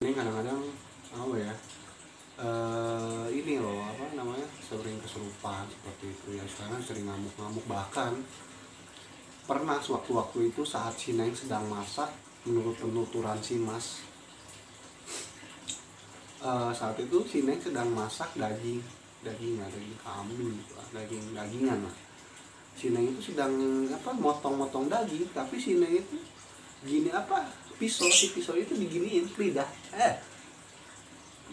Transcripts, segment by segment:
Ini kadang-kadang apa ya, ini loh apa namanya, sering kesurupan seperti itu ya. Sekarang sering ngamuk-ngamuk, bahkan pernah sewaktu-waktu itu saat si Neng sedang masak, menurut penuturan si Mas, saat itu si Neng sedang masak daging kambing gitu lah, dagingan lah. Si Neng itu sedang apa, motong-motong daging, tapi si Neng itu gini apa, si pisau itu diginiin ke lidah,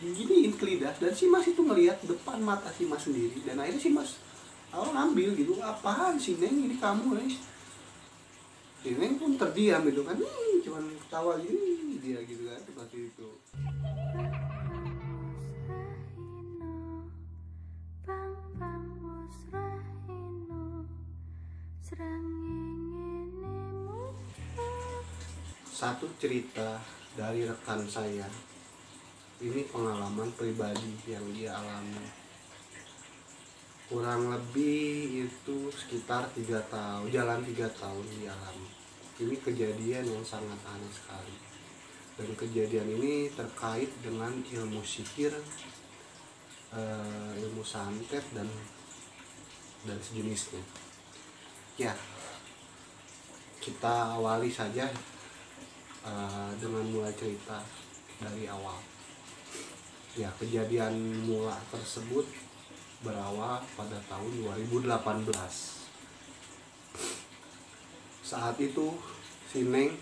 diginiin ke lidah, dan si Mas itu ngelihat depan mata si Mas sendiri. Dan akhirnya si Mas awal ngambil gitu, apaan si Neng, ini kamu nih. Si Neng pun terdiam gitu kan, cuman ketawa gini dia gitu kan, seperti itu. Satu cerita dari rekan saya, ini pengalaman pribadi yang dia alami. Kurang lebih itu sekitar 3 tahun, jalan 3 tahun dia alami. Ini kejadian yang sangat aneh sekali. Dan kejadian ini terkait dengan ilmu sihir, ilmu santet dan sejenisnya. Ya, kita awali saja dengan mulai cerita dari awal. Ya, kejadian mula tersebut berawal pada tahun 2018. Saat itu si Neng,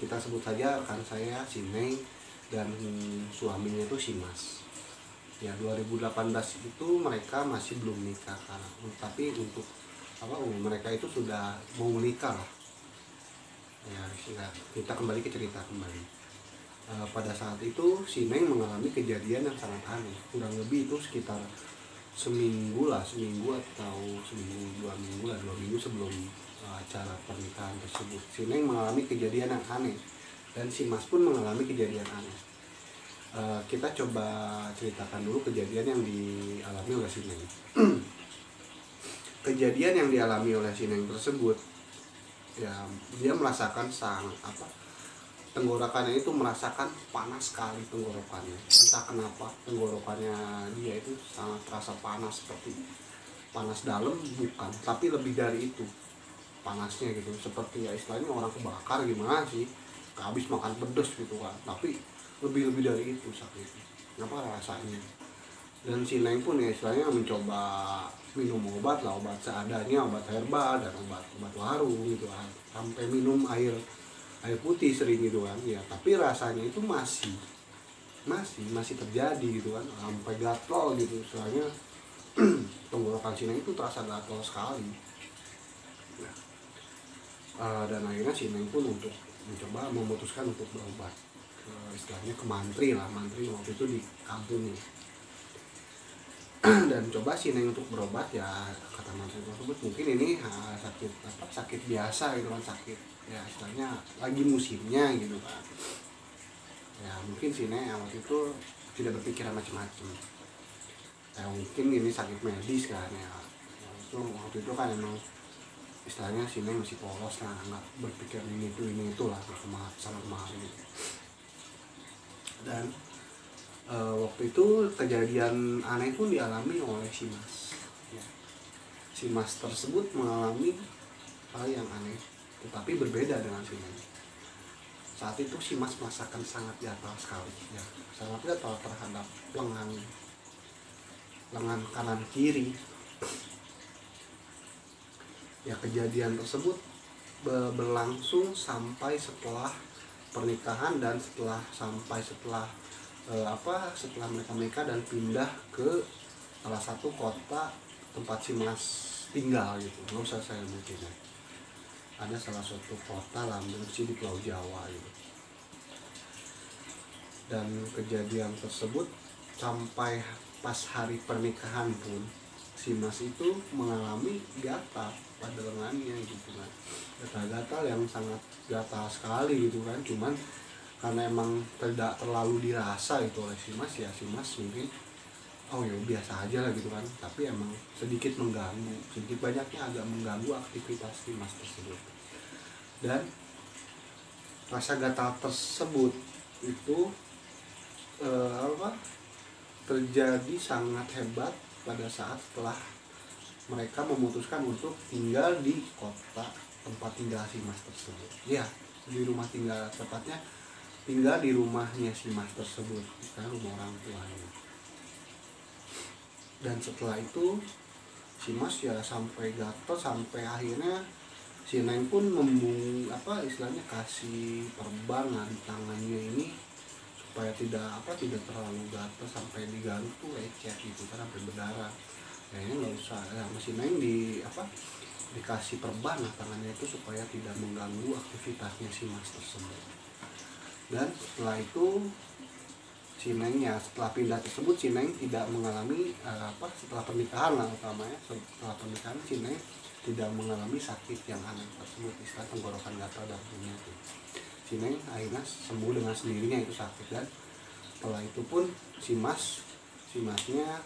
kita sebut saja rekan saya si Neng, dan suaminya itu si Mas. Ya, 2018 itu mereka masih belum nikah kan, tapi untuk apa, mereka itu sudah mau menikah lah. Ya, kita kembali ke cerita kembali. Pada saat itu si Neng mengalami kejadian yang sangat aneh. Kurang lebih itu sekitar seminggu atau seminggu 2 minggu 2 minggu sebelum acara pernikahan tersebut, si Neng mengalami kejadian yang aneh, dan si Mas pun mengalami kejadian aneh. Kita coba ceritakan dulu kejadian yang dialami oleh si Neng. Kejadian yang dialami oleh si Neng tersebut, ya, dia merasakan tenggorokannya itu merasakan panas sekali tenggorokannya. Entah kenapa tenggorokannya dia itu sangat terasa panas, seperti panas dalam bukan, tapi lebih dari itu panasnya gitu, seperti ya istilahnya orang kebakar gimana sih, habis makan pedes gitu kan, tapi lebih dari itu sakitnya, apa rasanya. Dan si Neng pun ya istilahnya mencoba minum obat seadanya, obat herbal dan obat warung gitu kan, sampai minum air putih sering gitu kan ya, tapi rasanya itu masih terjadi gitu kan, sampai gatal gitu. Soalnya tenggorokan si Neng itu terasa gatal sekali. Dan akhirnya si Neng pun untuk memutuskan untuk berobat, istilahnya ke mantri waktu itu di kampungnya. Dan coba si Neng untuk berobat, ya kata mantri tersebut mungkin ini sakit biasa gitu kan, sakit ya istilahnya lagi musimnya gitu kan. Ya mungkin si Neng waktu itu tidak berpikiran macam-macam, ya mungkin ini sakit medis kan ya. Waktu itu kan emang istilahnya si Neng masih polos lah, nggak berpikir ini itu lah sama kemarin. Dan waktu itu kejadian aneh pun dialami oleh si Mas ya. Si Mas tersebut mengalami hal yang aneh tetapi berbeda dengan si Neng. Saat itu si Mas merasakan sangat gatal sekali ya, sangat gatal terhadap lengan kanan kiri. Ya, kejadian tersebut berlangsung sampai setelah pernikahan dan setelah mereka menikah dan pindah ke salah satu kota tempat si Mas tinggal gitu. Nggak usah saya mungkin ya, ada salah satu kota lah di Pulau Jawa gitu. Dan kejadian tersebut sampai pas hari pernikahan pun si Mas itu mengalami gatal pada lengannya gitu kan, gatal-gatal yang sangat gatal sekali gitu kan. Cuman karena emang tidak terlalu dirasa itu oleh si Mas, ya si Mas mungkin oh ya biasa aja lah gitu kan, tapi emang sedikit banyaknya agak mengganggu aktivitas si Mas tersebut. Dan rasa gatal tersebut itu apa terjadi sangat hebat pada saat setelah mereka memutuskan untuk tinggal di kota tempat tinggal si Mas tersebut. Ya, di rumah tinggal, tepatnya tinggal di rumahnya si Mas tersebut, bukan rumah orang tuanya. Dan setelah itu si Mas ya sampai gatel, sampai akhirnya si Neng pun istilahnya kasih perban di tangannya ini supaya tidak terlalu gatel, sampai digaruk tuh lecet gitu kan, sampai berdarah. Kayaknya nggak usah ya, si Neng dikasih perban tangannya itu supaya tidak mengganggu aktivitasnya si Mas tersebut. Dan setelah itu si Nengnya setelah pindah tersebut, si Neng tidak mengalami setelah pernikahan lah utamanya, setelah pernikahan si Neng tidak mengalami sakit yang aneh tersebut, istilah tenggorokan gatal dan punya itu. Si Neng akhirnya sembuh dengan sendirinya itu sakit. Dan setelah itu pun si Masnya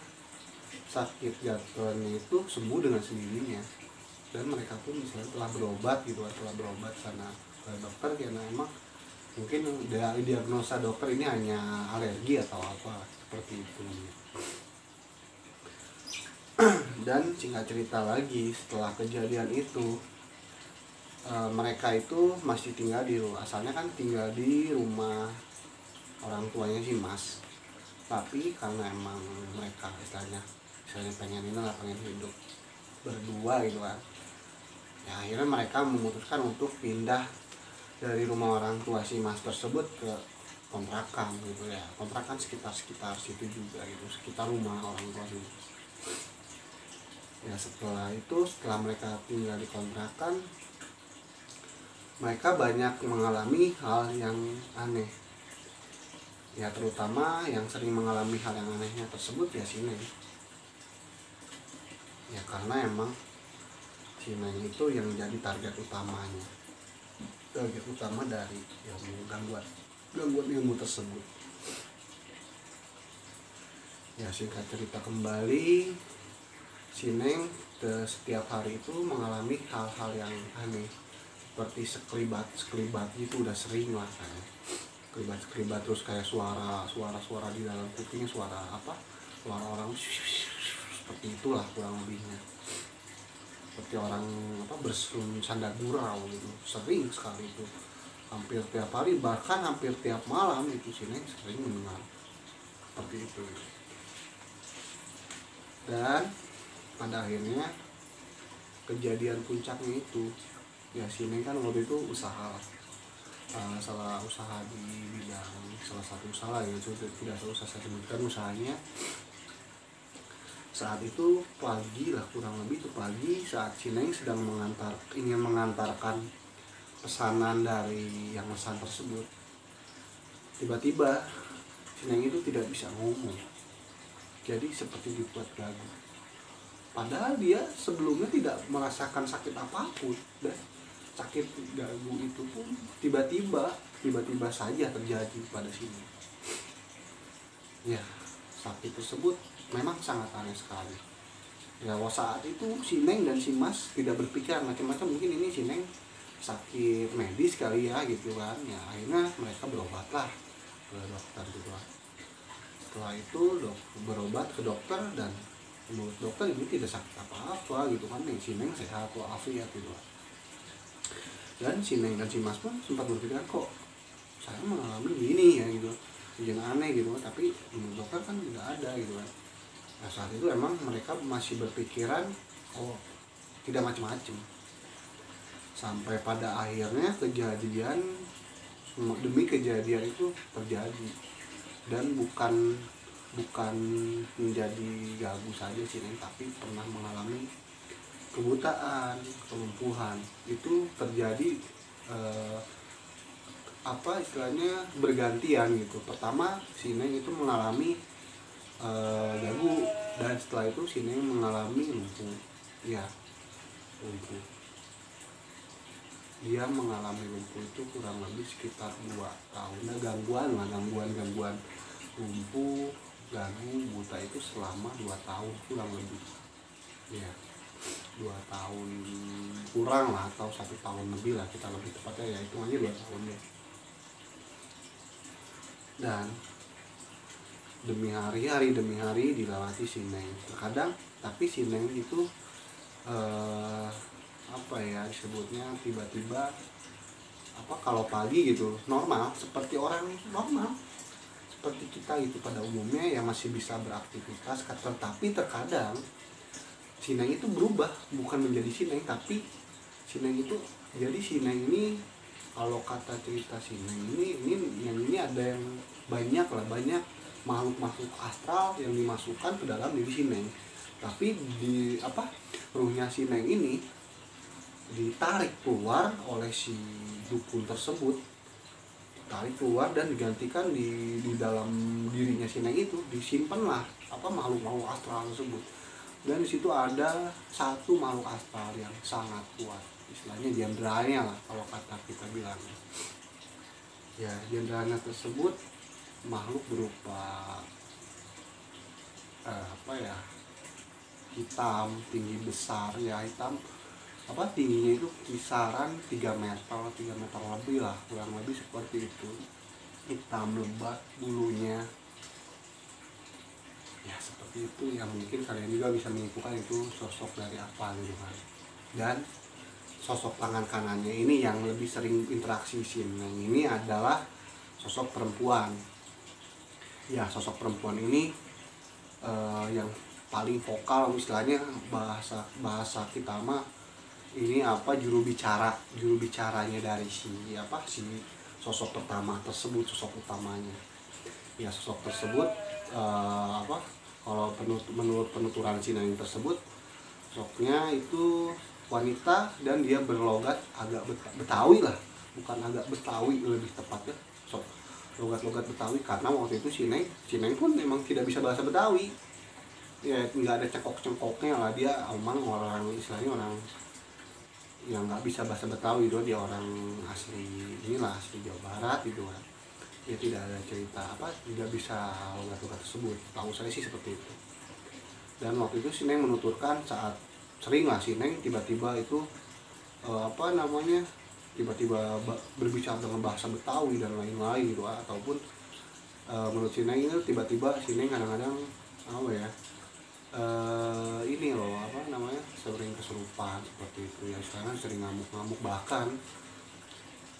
sakit gatalnya itu sembuh dengan sendirinya. Dan mereka pun misalnya telah berobat sana ke dokter, karena emang mungkin dari diagnosa dokter ini hanya alergi atau apa seperti itu. Dan singkat cerita lagi, setelah kejadian itu mereka itu masih tinggal asalnya kan tinggal di rumah orang tuanya si Mas, tapi karena emang mereka istilahnya pengen hidup berdua gitu kan ya, akhirnya mereka memutuskan untuk pindah dari rumah orang tua si Mas tersebut ke kontrakan gitu ya, kontrakan sekitar situ juga gitu, sekitar rumah orang tua si Mas. Ya setelah mereka tinggal di kontrakan, mereka banyak mengalami hal yang aneh ya, terutama yang sering mengalami hal yang anehnya tersebut ya si Neng ya, karena emang si Neng itu yang jadi target utama dari gangguan ilmu tersebut. Ya singkat cerita kembali, si Neng setiap hari itu mengalami hal-hal yang aneh, seperti sekelibat gitu, udah sering lah kayak sekelibat terus kayak suara di dalam kuping, suara orang seperti itulah kurang lebihnya, seperti orang bersun sanda gurau gitu, sering sekali itu, hampir tiap hari, bahkan hampir tiap malam itu si Neng sering mendengar seperti itu. Dan pada akhirnya kejadian puncaknya itu ya, si Neng kan waktu itu salah usaha di bidang, salah satu usaha gitu, tidak usah saya sebutkan usahanya. Saat itu pagi lah, kurang lebih itu pagi, saat si Neng sedang ingin mengantarkan pesanan dari yang pesan tersebut, tiba-tiba si Neng itu tidak bisa ngomong, jadi seperti dibuat gagu. Padahal dia sebelumnya tidak merasakan sakit apapun, dan sakit gagu itu pun tiba-tiba saja terjadi pada sini. Ya, sakit tersebut memang sangat aneh sekali. Ya, saat itu si Neng dan si Mas tidak berpikir macam-macam, mungkin ini si Neng sakit medis kali ya gitu kan. Ya akhirnya mereka berobatlah ke dokter gitu kan. Setelah itu berobat ke dokter, dan menurut dokter ini tidak sakit apa-apa gitu kan, si Neng sehat walafiat gitu kan. Dan si Neng dan si Mas pun sempat berpikir, kok saya mengalami ini ya gitu, yang aneh gitu kan, tapi menurut dokter kan tidak ada gitu kan. Nah saat itu emang mereka masih berpikiran tidak macam-macam, sampai pada akhirnya kejadian demi kejadian itu terjadi. Dan bukan menjadi gagu saja sih Neng, tapi pernah mengalami kebutaan, kelumpuhan. Itu terjadi istilahnya bergantian gitu. Pertama si Neng itu mengalami gagu, dan setelah itu si Neng mengalami lumpuh. Ya, lumpuh. Dia mengalami lumpuh itu kurang lebih sekitar 2 tahun. Nah, gangguan lumpuh, gagu, buta itu selama 2 tahun kurang lebih. Ya, 2 tahun kurang lah, atau 1 tahun lebih lah, kita lebih tepatnya ya, itu aja 2 tahun ya. Dan demi hari demi hari dilewati si Neng. Terkadang tapi si Neng itu apa ya disebutnya, tiba-tiba apa kalau pagi gitu normal seperti orang normal seperti kita itu pada umumnya yang masih bisa beraktivitas, tetapi terkadang si Neng itu berubah, bukan menjadi si Neng, tapi si Neng itu jadi si Neng ini, kalau kata cerita si Neng ini ada yang banyak makhluk astral yang dimasukkan ke dalam diri si Neng. Tapi di apa ruhnya si Neng ini ditarik keluar oleh si dukun tersebut, tarik keluar dan digantikan di dalam dirinya si Neng itu disimpanlah apa makhluk astral tersebut. Dan di situ ada satu makhluk astral yang sangat kuat, istilahnya jenderalnya lah kalau kata kita bilang. Ya jenderalnya tersebut makhluk berupa apa ya, hitam, tinggi besar ya, hitam apa tingginya itu kisaran 3 meter lebih lah, kurang lebih seperti itu, hitam lebat bulunya ya seperti itu. Yang mungkin kalian juga bisa menyimpulkan itu sosok dari apa gitu kan. Dan sosok tangan kanannya ini yang lebih sering interaksi si Neng ini adalah sosok perempuan. Ya sosok perempuan ini yang paling vokal, istilahnya bahasa kita mah ini apa juru bicaranya dari si sosok pertama tersebut, sosok utamanya. Ya sosok tersebut apa kalau menurut penuturan si Neng tersebut, sosoknya itu wanita dan dia berlogat agak Betawi lah, bukan agak Betawi lebih tepatnya, logat Betawi, karena waktu itu si Neng pun memang tidak bisa bahasa Betawi ya, nggak ada cengkok-cengkoknya lah, dia emang orang istilahnya orang yang nggak bisa bahasa Betawi itu, dia orang asli asli Jawa Barat gitu kan. Dia tidak ada cerita apa, tidak bisa logat tersebut, tahu saya sih seperti itu. Dan waktu itu si Neng menuturkan saat sering lah si Neng tiba-tiba itu apa namanya, tiba-tiba berbicara dengan bahasa Betawi dan lain-lain gitu, ataupun menurut si Neng itu tiba-tiba si Neng kadang-kadang apa ya, ini loh apa namanya, sering kesurupan seperti itu ya, sekarang sering ngamuk-ngamuk. Bahkan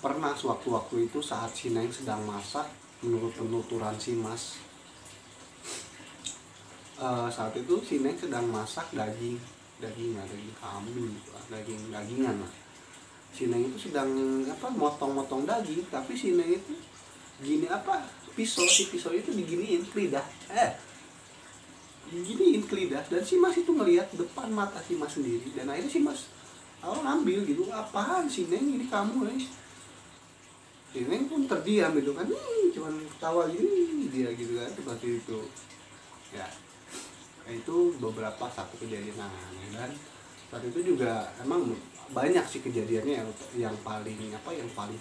pernah sewaktu-waktu itu saat si Neng sedang masak, menurut penuturan si Mas, saat itu si Neng sedang masak daging kambing gitu, dagingan lah. Si Neng itu sedang apa motong daging, tapi si Neng itu gini apa pisau itu diginiin ke lidah, diginiin ke lidah, dan si Mas itu ngelihat depan mata si Mas sendiri. Dan akhirnya si Mas ngambil gitu, apaan si Neng ini kamu si Neng pun terdiam gitu kan, cuman ketawa gini dia gitu kan, seperti itu ya. Itu beberapa satu kejadian aneh. Dan saat itu juga emang banyak sih kejadiannya yang paling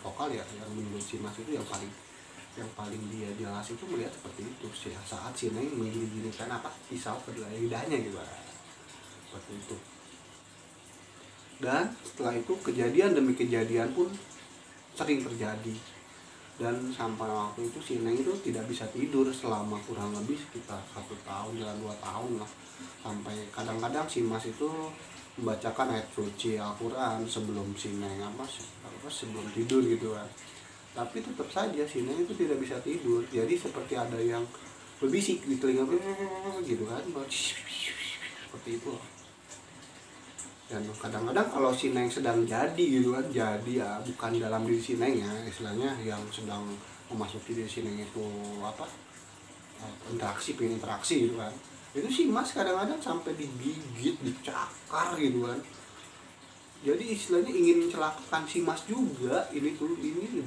vokal ya, yang menurut si Mas itu yang paling dia jelas itu melihat seperti itu sih, saat si Neng menggigit-gigitkan apa pisau ke lidahnya gitu seperti itu. Dan setelah itu kejadian demi kejadian pun sering terjadi, dan sampai waktu itu si Neng itu tidak bisa tidur selama kurang lebih sekitar 1 tahun jalan 2 tahun lah, sampai kadang-kadang si Mas itu membacakan ayat suci Al-Quran sebelum si Neng sebelum tidur gitu kan. Tapi tetap saja si Neng itu tidak bisa tidur, jadi seperti ada yang berbisik di telinga gitu kan, seperti itu. Dan kadang-kadang kalau si Neng sedang jadi gitu kan, jadi ya bukan dalam diri si Neng ya, istilahnya yang sedang memasuki diri si Neng itu apa interaksi gitu kan, itu si Mas kadang-kadang sampai digigit, dicakar gitu kan. Jadi istilahnya ingin mencelakakan si Mas juga. Ini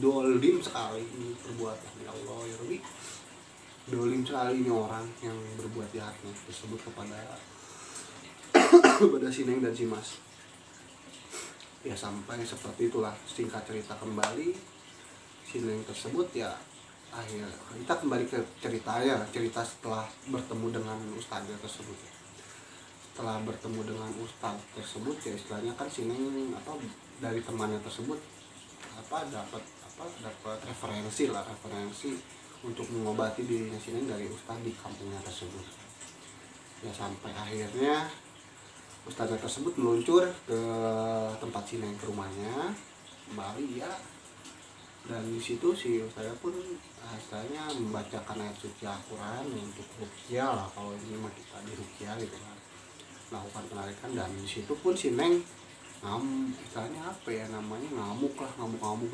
dolim sekali ini perbuatan, ya Allah ya Rabbi, dolim sekali ini orang yang berbuat jahatnya tersebut kepada si Neng dan si Mas. Ya sampai seperti itulah singkat cerita kembali si Neng tersebut ya. Akhirnya kita kembali ke cerita setelah bertemu dengan ustadznya tersebut. Setelah bertemu dengan ustadz tersebut ya, istilahnya kan si Neng dari temannya tersebut dapat referensi untuk mengobati dirinya si Neng dari ustadz di kampungnya tersebut. Ya sampai akhirnya ustadznya tersebut meluncur ke tempat si Neng, ke rumahnya kembali ya. Dan di situ si ustadznya pun istilahnya membacakan ayat suci Al-Quran untuk ruqyah lah, kalau ini mah kita di ruqyah gitu kan, melakukan penarikan. Dan di situ pun si Neng istilahnya apa ya namanya, ngamuk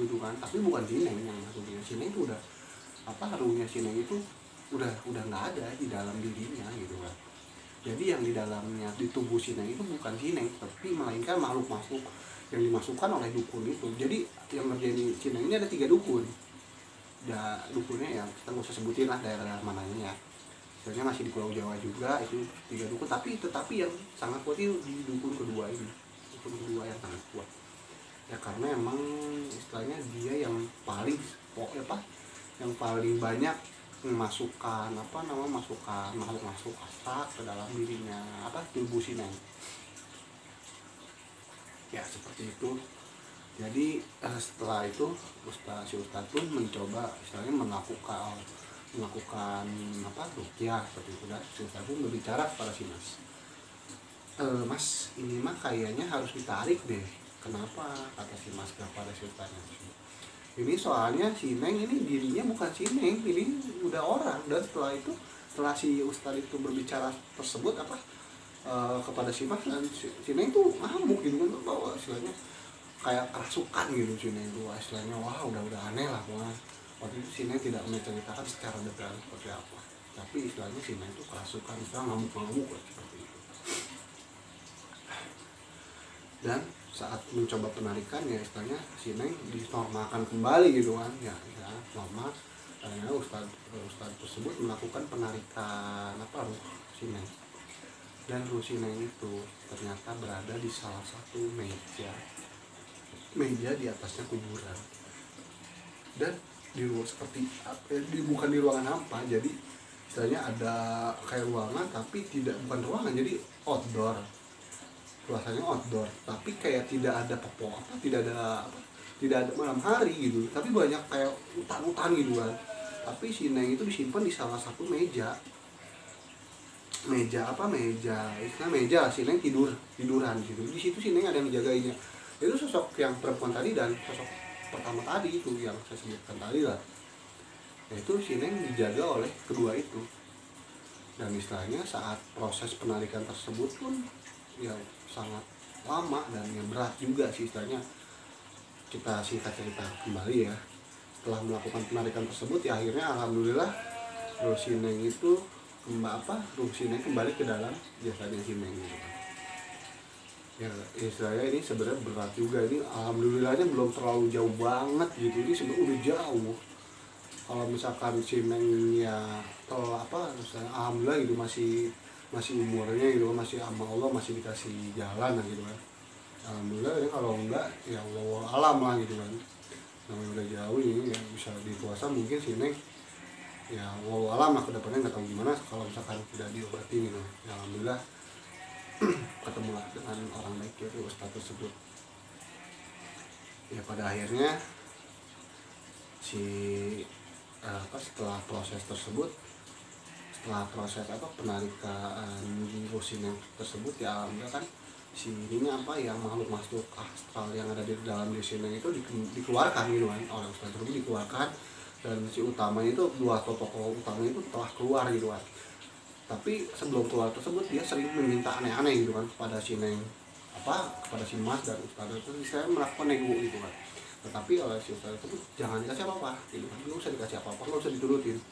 gitu kan, tapi bukan si Neng yang masuknya. Si Neng itu udah harunya si Neng itu udah nggak ada di dalam dirinya gitu kan. Jadi yang di dalamnya, di tubuh si Neng itu bukan si Neng, tapi melainkan makhluk yang dimasukkan oleh dukun itu. Jadi yang terjadi si Neng ini ada 3 dukun. Ya dukunnya ya kita nggak usah sebutin lah daerah mananya ya. Sebenarnya masih di Pulau Jawa juga itu 3 dukun, tetapi yang sangat kuat itu di dukun kedua ini. Dukun kedua yang sangat kuat. Ya karena emang istilahnya dia yang paling yang paling banyak memasukkan makhluk astral ke dalam dirinya tubuh si Neng. Ya seperti itu. Jadi setelah itu si Ustadz pun mencoba istilahnya melakukan ruqyah seperti itu. Dan si Ustadz pun berbicara kepada si Mas, Mas ini mah kayaknya harus ditarik deh. Kenapa? Kata si Mas kepada si Ustadznya. Ini soalnya si Neng ini dirinya bukan si Neng, ini udah orang. Dan setelah si Ustadz itu berbicara tersebut kepada si Mas, dan si Neng tuh ngamuk gitu kan, bahwa istilahnya kayak kerasukan gitu si Neng tuh istilahnya. Wah udah aneh lah kan. Waktu itu si Neng tidak menceritakan secara detail seperti apa, tapi istilahnya si Neng tuh kerasukan, istilahnya ngamuk lah seperti itu. Dan saat mencoba penarikan ya istilahnya si Neng dinormalkan kembali gitu kan, ya normal. Karena ustadz tersebut melakukan penarikan ruh si Neng. Dan ruh si Neng itu ternyata berada di salah satu meja di atasnya kuburan. Dan di ruang seperti bukan di ruangan hampa, jadi istilahnya ada kayak ruangan tapi bukan ruangan, jadi outdoor. Rasanya outdoor, tapi kayak tidak ada tidak ada malam hari gitu, tapi banyak kayak hutan gitu kan. Tapi si Neng itu disimpan di salah satu meja si Neng tiduran gitu. Di situ si Neng ada yang menjagainya. Itu sosok yang perempuan tadi dan sosok pertama tadi itu yang saya sebutkan tadi lah. Yaitu si Neng dijaga oleh kedua itu. Dan istilahnya saat proses penarikan tersebut pun ya sangat lama dan ya berat juga sih istilahnya. Kita singkat cerita kembali ya. Setelah melakukan penarikan tersebut ya akhirnya alhamdulillah ruh si Neng kembali ke dalam jasadnya si Neng gitu kan. Ya istilahnya ini sebenarnya berat juga, ini alhamdulillahnya belum terlalu jauh banget gitu, ini sebenarnya udah jauh. Kalau misalkan si Neng ya alhamdulillah gitu masih umurnya gitu, masih sama Allah masih dikasih jalan lah gitu kan. Alhamdulillah ya, kalau enggak ya Allah alam lah gitu kan. Namanya udah jauh ini ya bisa dikuasa mungkin si Neng ya Allah alam lah kedepannya, nggak tahu gimana kalau misalkan tidak diobati gitu. Ya alhamdulillah ketemulah dengan orang baik yaitu ustadz tersebut. Ya pada akhirnya setelah proses penarikan ruh si Neng tersebut ya alhamdulillah kan si ininya yang makhluk astral yang ada di dalam diri si Neng itu dikeluarkan gitu kan oleh ustadz tersebut, dikeluarkan. Dan si utamanya itu dua tokoh utamanya itu telah keluar gitu kan. Tapi sebelum keluar tersebut dia sering meminta aneh-aneh gitu kan kepada si Neng, kepada si Mas dan ustadz itu saya melakukan nego gitu kan. Tetapi oleh si ustadz itu jangan dikasih apa-apa gitu kan, nggak usah dikasih apa-apa, nggak usah diturutin.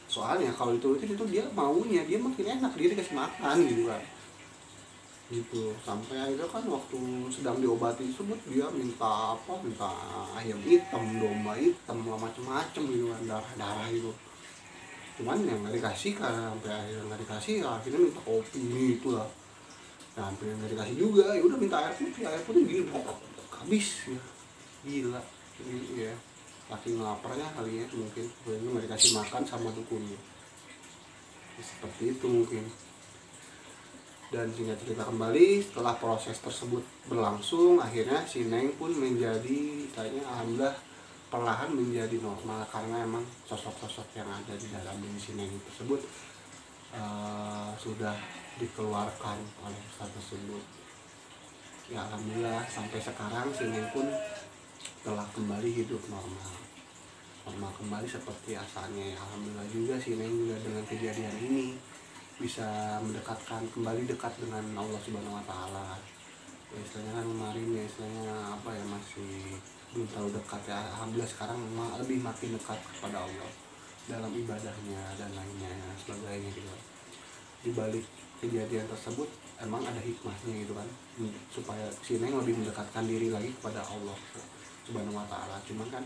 Soalnya kalau diturutin itu dia maunya, dia makin enak, dia dikasih makan gitu kan. Gitu. Sampai akhirnya kan waktu sedang diobati tersebut dia minta ayam hitam, domba hitam, macam-macam gitu kan, darah gitu. Cuman yang nggak dikasih, karena sampai akhirnya nggak dikasih, akhirnya minta kopi ini itu lah. Nah, hampir nggak dikasih juga, ya udah minta air putih gini habis ya, gila ini ya. Saking laparnya kali ya mungkin, nggak dikasih makan sama dukunnya. Seperti itu mungkin. Dan singkat cerita kembali, setelah proses tersebut berlangsung, akhirnya si Neng pun menjadi, kayaknya alhamdulillah perlahan menjadi normal karena emang sosok-sosok yang ada di dalam diri si Neng tersebut sudah dikeluarkan oleh ustaz tersebut. Ya alhamdulillah sampai sekarang si Neng pun telah kembali hidup normal kembali seperti asalnya. Alhamdulillah juga si Neng juga dengan kejadian ini bisa mendekatkan kembali dekat dengan Allah Subhanahu Wa Taala. Ya, istilahnya kan kemarin ya istilahnya apa ya masih belum terlalu dekat ya. Alhamdulillah sekarang lebih makin dekat kepada Allah dalam ibadahnya dan lainnya sebagainya gitu. Di balik kejadian tersebut emang ada hikmahnya gitu kan, supaya si Neng lebih mendekatkan diri lagi kepada Allah Subhanahu Wa Taala. Cuman kan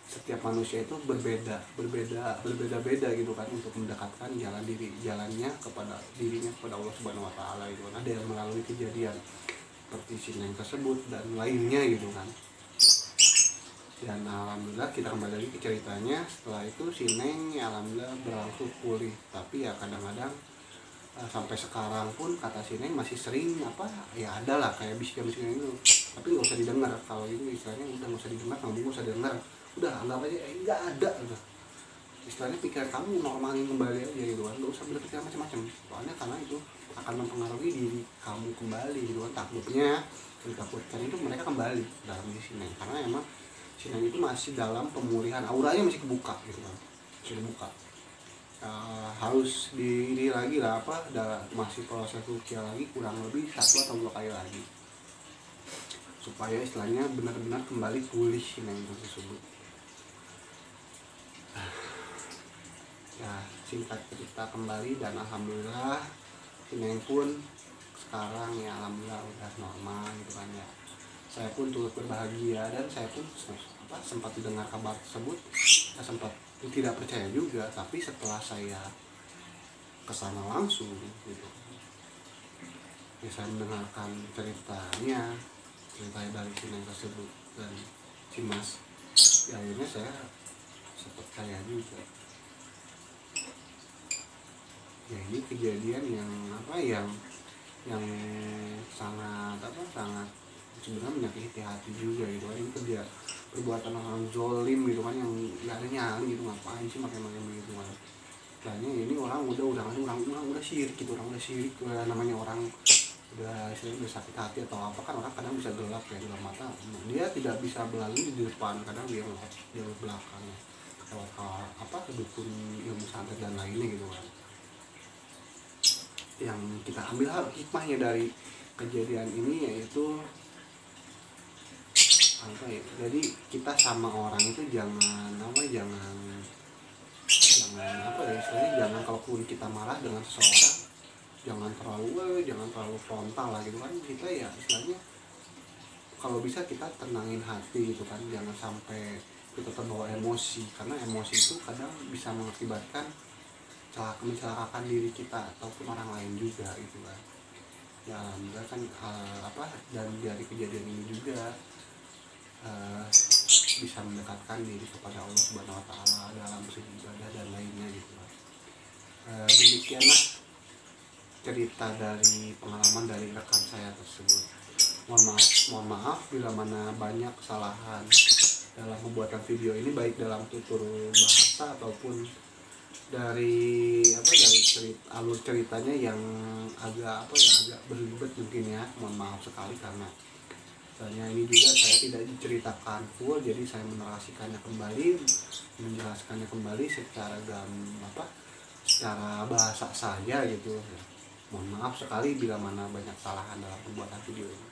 setiap manusia itu berbeda gitu kan untuk mendekatkan jalannya kepada dirinya kepada Allah Subhanahu Wa Taala gitu kan. Ada yang melalui kejadian seperti si Neng tersebut dan lainnya gitu kan. Dan alhamdulillah kita kembali lagi ke ceritanya. Setelah itu si Neng ya alhamdulillah berangsur pulih, tapi ya kadang-kadang sampai sekarang pun kata si Neng masih sering apa ya ada lah kayak bisikan-bisikan itu, tapi nggak usah didengar. Kalau itu istilahnya udah nggak usah didengar, kamu nggak usah didengar, udah anggap aja nggak ada gitu. Istilahnya pikiran kamu normalin kembali aja gitu kan, nggak usah berpikir macam-macam, soalnya karena itu akan mempengaruhi diri kamu kembali gitu kan. Ditakutkan itu mereka kembali dalam diri si Neng, karena emang si Neng itu masih dalam pemulihan, auranya masih kebuka gitu kan, masih kebuka. Harus diri lagi lah apa, masih proses rukyah lagi kurang lebih 1 atau 2 kali lagi supaya istilahnya benar-benar kembali pulih si Neng tersebut. Ya singkat cerita kembali dan alhamdulillah si Neng pun sekarang ya alhamdulillah udah normal gitu kan ya. Saya pun turut berbahagia dan saya pun sempat mendengar kabar tersebut, saya sempat tidak percaya juga, tapi setelah saya kesana langsung gitu ya, saya mendengarkan ceritanya dari si Neng tersebut dan si Mas, ya akhirnya saya percaya juga. Ya ini kejadian yang sangat sebenarnya menyakiti hati juga gitu kan. Ini kerja perbuatan orang zolim gitu kan, yang nggak ada nyali gitu, ngapain sih pakai begitu kan. Kayaknya ini orang udah syirik gitu, orang udah syirik, namanya orang udah sakit hati atau apa kan, orang kadang bisa gelap ya dalam mata, dia tidak bisa melalui di depan, kadang dia di belakang lewat apa dukun ilmu santet dan lainnya gitu kan. Yang kita ambil hikmahnya dari kejadian ini yaitu apa ya, jadi kita sama orang itu jangan apa ya istilahnya kalaupun kita marah dengan seseorang jangan terlalu frontal lah gitu kan. Kita ya istilahnya kalau bisa kita tenangin hati gitu kan, jangan sampai kita terbawa emosi, karena emosi itu kadang bisa mengakibatkan mencelakakan diri kita ataupun orang lain juga gitu kan. Ya alhamdulillah kan dan dari kejadian ini juga bisa mendekatkan diri kepada Allah Subhanahu Wa Taala dalam segi ibadah dan lainnya gitu kan. Demikianlah cerita dari pengalaman dari rekan saya tersebut. Mohon maaf bila mana banyak kesalahan dalam pembuatan video ini, baik dalam tutur bahasa ataupun dari alur ceritanya yang agak berlibat mungkin ya. Mohon maaf sekali karena soalnya ini juga saya tidak diceritakan full, jadi saya menjelaskannya kembali secara secara bahasa saya gitu. Mohon maaf sekali bila mana banyak kesalahan dalam pembuatan video ini.